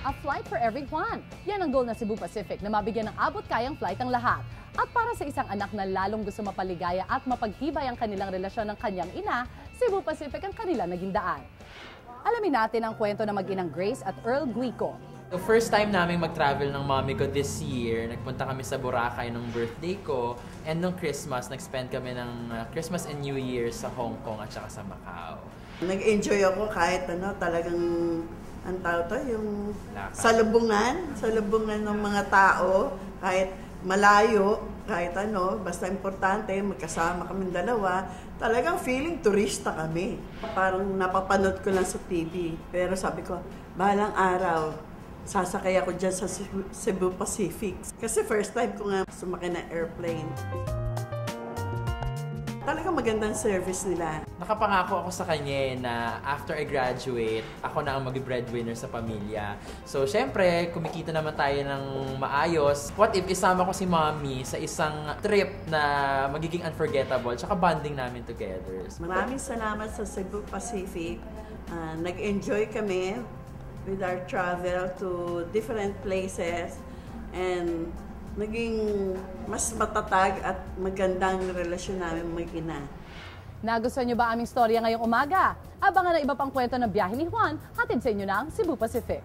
A flight for everyone. Yan ang goal ng Cebu Pacific na mabigyan ng abot-kayang flight ang lahat. At para sa isang anak na lalong gusto mapaligaya at mapaghibay ang kanilang relasyon ng kanyang ina, Cebu Pacific ang kanila naging daan. Alamin natin ang kwento ng mag-inang Grace at Earl Guico. The first time namin mag-travel ng mommy ko this year, nagpunta kami sa Boracay nung birthday ko. And nung Christmas, nag-spend kami ng Christmas and New Year sa Hong Kong at saka sa Macau. Nag-enjoy ako kahit talagang ang tao to, yung salubungan ng mga tao, kahit malayo, kahit basta importante, magkasama kaming dalawa, talagang feeling turista kami. Parang napapanood ko lang sa TV, pero sabi ko, bahalang araw, sasakay ako dyan sa Cebu Pacific. Kasi first time ko nga sumakay na airplane. Talagang magandang service nila. Nakapangako ako sa kanya na after I graduate, ako na ang mag-breadwinner sa pamilya. So, syempre, kumikita naman tayo ng maayos. What if isama ko si mommy sa isang trip na magiging unforgettable, tsaka bonding namin together. Maraming salamat sa Cebu Pacific. Nag-enjoy kami with our travel to different places and naging mas matatag at magandang relasyon namin mag-ina. Nagustuhan niyo ba aming storya ngayong umaga? Abangan na iba pang kwento ng biyahe ni Juan, hatid sa inyo ng Cebu Pacific.